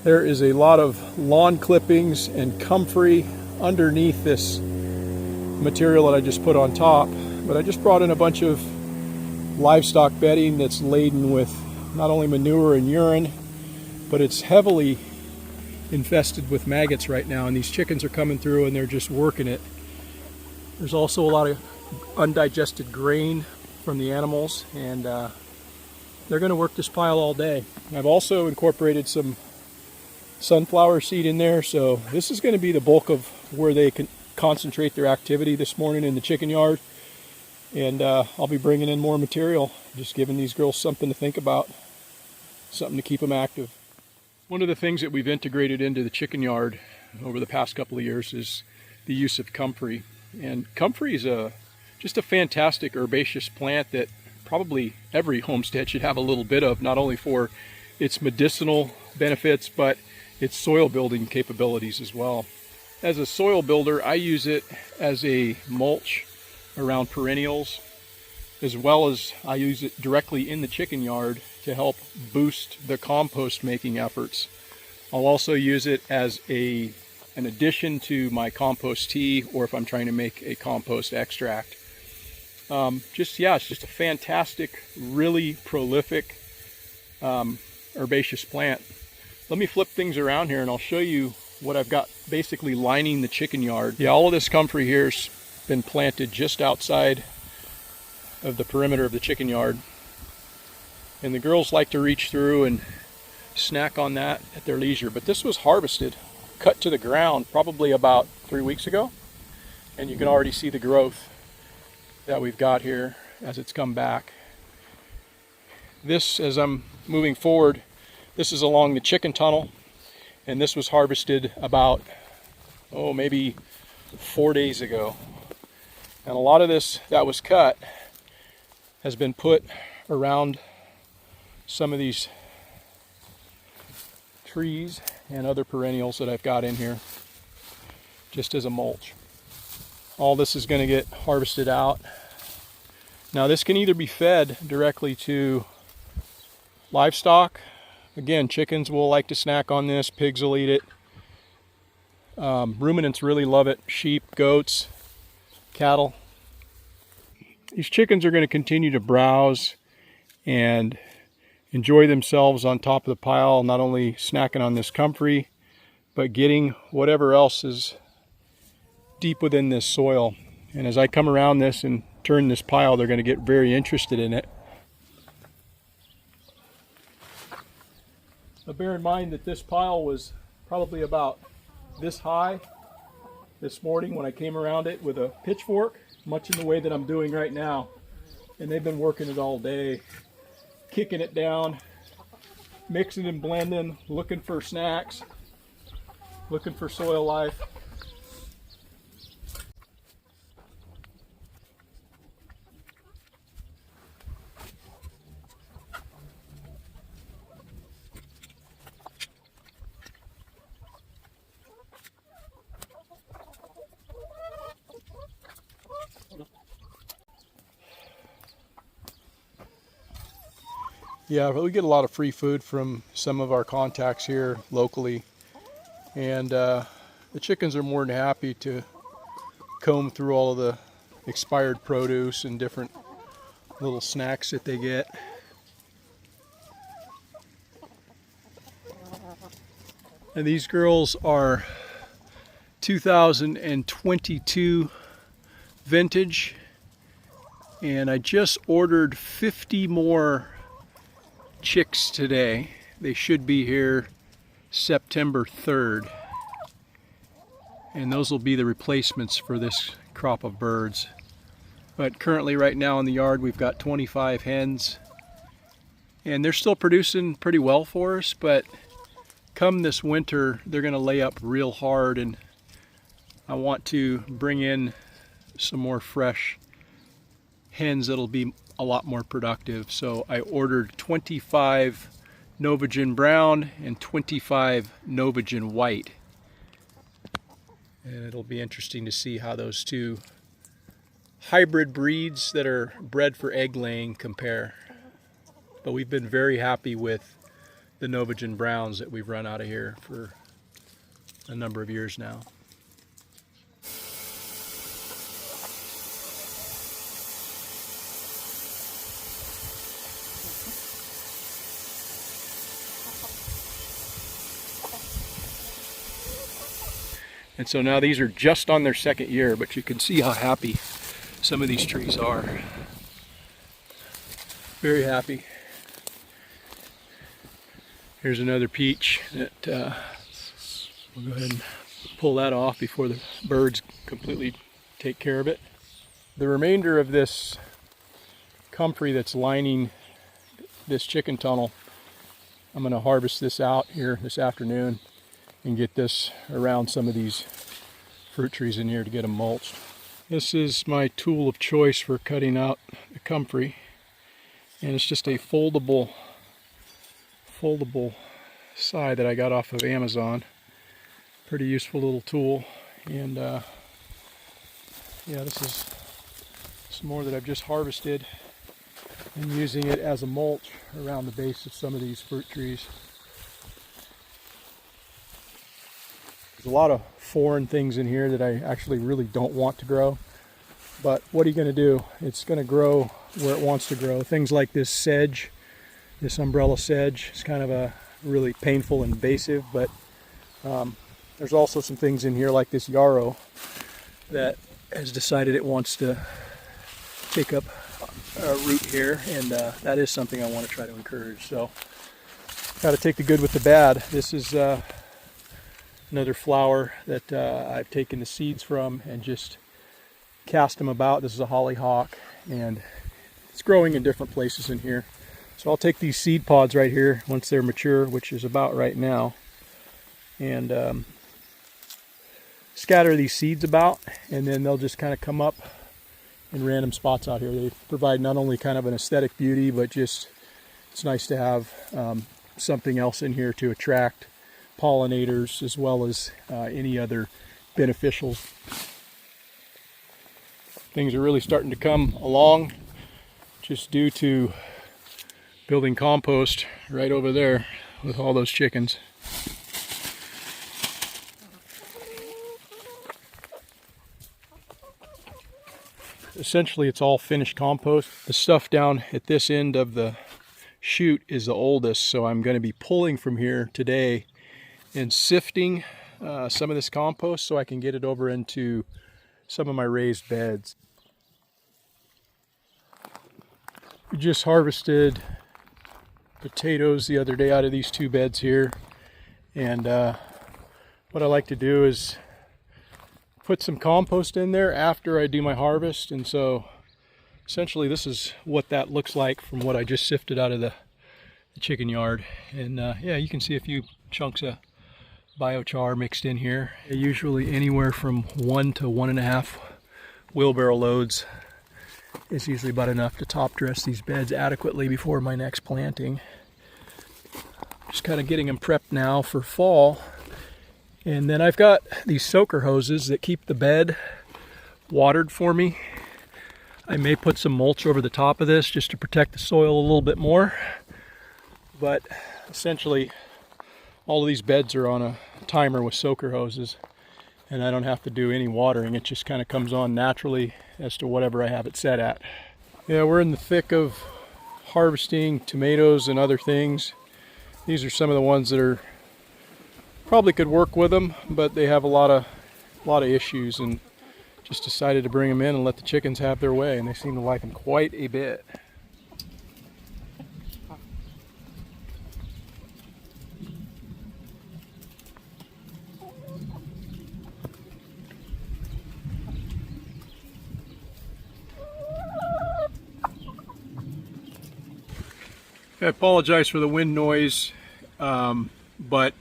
There is a lot of lawn clippings and comfrey underneath this material that I just put on top, but I just brought in a bunch of livestock bedding that's laden with not only manure and urine, but it's heavily infested with maggots right now, and these chickens are coming through and they're just working it. There's also a lot of undigested grain from the animals, and they're going to work this pile all day. I've also incorporated some sunflower seed in there, so this is going to be the bulk of where they can concentrate their activity this morning in the chicken yard. And I'll be bringing in more material, just giving these girls something to think about, something to keep them active. One of the things that we've integrated into the chicken yard over the past couple of years is the use of comfrey. And comfrey is just a fantastic herbaceous plant that probably every homestead should have a little bit of, not only for its medicinal benefits, but its soil building capabilities as well. As a soil builder, I use it as a mulch around perennials, as well as I use it directly in the chicken yard to help boost the compost making efforts. I'll also use it as an addition to my compost tea, or if I'm trying to make a compost extract. It's just a fantastic, really prolific herbaceous plant. Let me flip things around here and I'll show you what I've got basically lining the chicken yard. Yeah, all of this comfrey here's been planted just outside of the perimeter of the chicken yard. And the girls like to reach through and snack on that at their leisure. But this was harvested, cut to the ground probably about 3 weeks ago. And you can already see the growth that we've got here as it's come back. This, as I'm moving forward, this is along the chicken tunnel, and this was harvested about, maybe 4 days ago. And a lot of this that was cut has been put around some of these trees and other perennials that I've got in here, just as a mulch. All this is going to get harvested out. Now this can either be fed directly to livestock. Again, chickens will like to snack on this, pigs will eat it. Ruminants really love it, sheep, goats, cattle. These chickens are going to continue to browse and enjoy themselves on top of the pile, not only snacking on this comfrey, but getting whatever else is deep within this soil. And as I come around this and turn this pile, they're going to get very interested in it. Now bear in mind that this pile was probably about this high this morning when I came around it with a pitchfork, much in the way that I'm doing right now. And they've been working it all day, kicking it down, mixing and blending, looking for snacks, looking for soil life. Yeah, we get a lot of free food from some of our contacts here locally, and the chickens are more than happy to comb through all of the expired produce and different little snacks that they get. And these girls are 2022 vintage, and I just ordered 50 more chicks today. They should be here September 3rd, and those will be the replacements for this crop of birds. But currently right now in the yard we've got 25 hens, and they're still producing pretty well for us, but come this winter they're going to lay up real hard, and I want to bring in some more fresh hens that'll be a lot more productive. So I ordered 25 Novagen brown and 25 Novagen white, and it'll be interesting to see how those two hybrid breeds that are bred for egg laying compare. But we've been very happy with the Novagen browns that we've run out of here for a number of years now. And so now these are just on their second year, but you can see how happy some of these trees are. Very happy. Here's another peach that we'll go ahead and pull that off before the birds completely take care of it. The remainder of this comfrey that's lining this chicken tunnel, I'm going to harvest this out here this afternoon and get this around some of these fruit trees in here to get them mulched. This is my tool of choice for cutting out the comfrey, and it's just a foldable side that I got off of Amazon. Pretty useful little tool, and yeah, this is some more that I've just harvested and using it as a mulch around the base of some of these fruit trees. There's a lot of foreign things in here that I actually really don't want to grow, but what are you going to do? It's going to grow where it wants to grow. Things like this sedge, this umbrella sedge, is kind of a really painful and invasive, but there's also some things in here like this yarrow that has decided it wants to take up a root here, and that is something I want to try to encourage. So got to take the good with the bad. This is another flower that I've taken the seeds from and just cast them about. This is a hollyhock, and it's growing in different places in here. So I'll take these seed pods right here once they're mature, which is about right now, and scatter these seeds about, and then they'll just kind of come up in random spots out here. They provide not only kind of an aesthetic beauty, but just it's nice to have something else in here to attract pollinators as well as any other beneficials. Things are really starting to come along just due to building compost right over there with all those chickens. Essentially it's all finished compost. The stuff down at this end of the chute is the oldest, so I'm going to be pulling from here today and sifting some of this compost so I can get it over into some of my raised beds. We just harvested potatoes the other day out of these two beds here, and what I like to do is put some compost in there after I do my harvest, and so essentially this is what that looks like from what I just sifted out of the chicken yard. And yeah, you can see a few chunks of biochar mixed in here. Usually anywhere from 1 to 1.5 wheelbarrow loads is usually about enough to top dress these beds adequately before my next planting. Just kind of getting them prepped now for fall. And then I've got these soaker hoses that keep the bed watered for me. I may put some mulch over the top of this just to protect the soil a little bit more. But essentially all of these beds are on a timer with soaker hoses, and I don't have to do any watering. It just kind of comes on naturally as to whatever I have it set at. Yeah, we're in the thick of harvesting tomatoes and other things. These are some of the ones that are probably could work with them, but they have a lot of issues, and just decided to bring them in and let the chickens have their way, and they seem to like them quite a bit. I apologize for the wind noise, but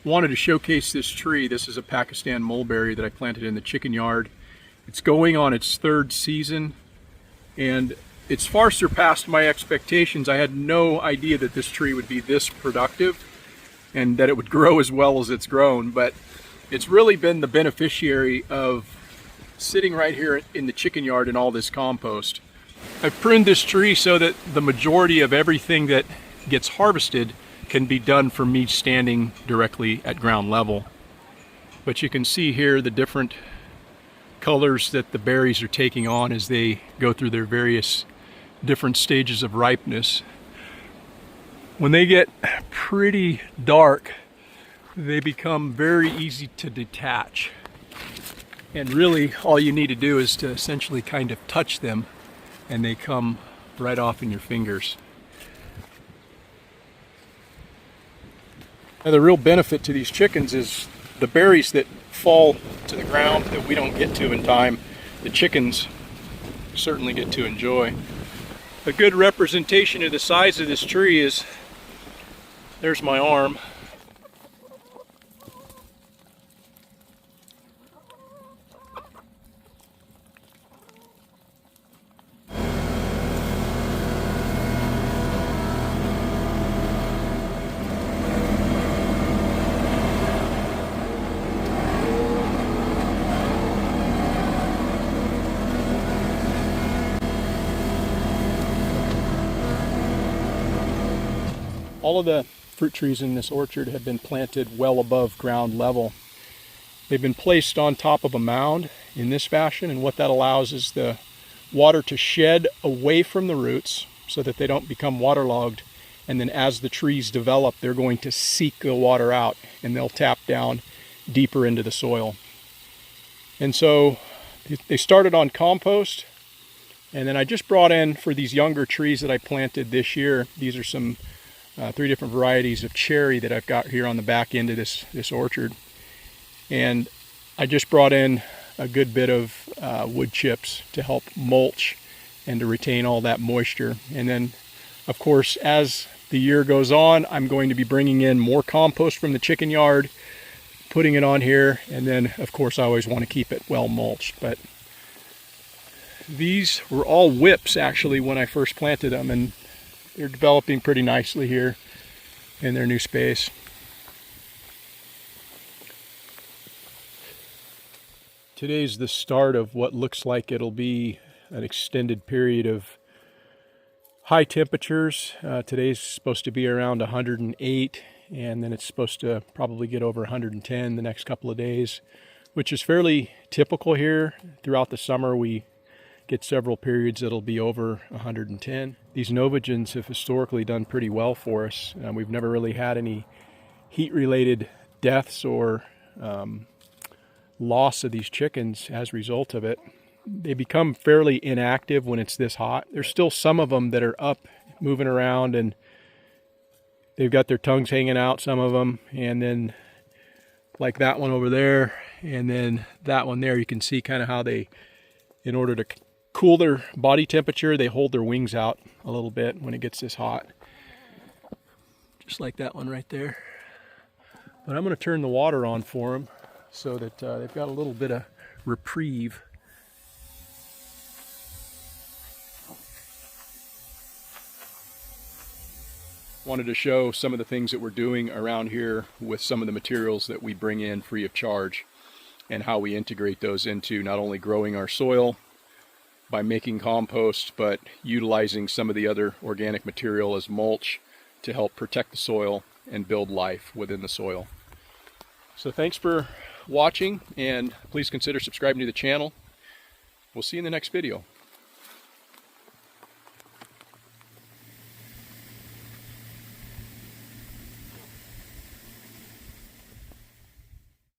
wanted to showcase this tree. This is a Pakistan mulberry that I planted in the chicken yard. It's going on its 3rd season, and it's far surpassed my expectations. I had no idea that this tree would be this productive and that it would grow as well as it's grown, but it's really been the beneficiary of sitting right here in the chicken yard in all this compost. I've pruned this tree so that the majority of everything that gets harvested can be done from me standing directly at ground level. But you can see here the different colors that the berries are taking on as they go through their various different stages of ripeness. When they get pretty dark, they become very easy to detach. And really all you need to do is to essentially kind of touch them and they come right off in your fingers. Now the real benefit to these chickens is the berries that fall to the ground that we don't get to in time, the chickens certainly get to enjoy. A good representation of the size of this tree is, there's my arm. All of the fruit trees in this orchard have been planted well above ground level. They've been placed on top of a mound in this fashion, and what that allows is the water to shed away from the roots so that they don't become waterlogged, and then as the trees develop, they're going to seek the water out and they'll tap down deeper into the soil. And so they started on compost, and then I just brought in, for these younger trees that I planted this year, these are some 3 different varieties of cherry that I've got here on the back end of this orchard. And I just brought in a good bit of wood chips to help mulch and to retain all that moisture. And then, of course, as the year goes on, I'm going to be bringing in more compost from the chicken yard, putting it on here, and then, of course, I always want to keep it well mulched. But these were all whips, actually, when I first planted them, and they're developing pretty nicely here in their new space. Today's the start of what looks like it'll be an extended period of high temperatures. Today's supposed to be around 108, and then it's supposed to probably get over 110 the next couple of days, which is fairly typical here. Throughout the summer, we get several periods that'll be over 110. These Novogens have historically done pretty well for us. We've never really had any heat-related deaths or loss of these chickens as a result of it. They become fairly inactive when it's this hot. There's still some of them that are up, moving around, and they've got their tongues hanging out, some of them, and then like that one over there, and then that one there, you can see kind of how they, in order to cool their body temperature, they hold their wings out a little bit when it gets this hot. Just like that one right there. But I'm going to turn the water on for them so that they've got a little bit of reprieve. Wanted to show some of the things that we're doing around here with some of the materials that we bring in free of charge, and how we integrate those into not only growing our soil by making compost, but utilizing some of the other organic material as mulch to help protect the soil and build life within the soil. So thanks for watching, and please consider subscribing to the channel. We'll see you in the next video.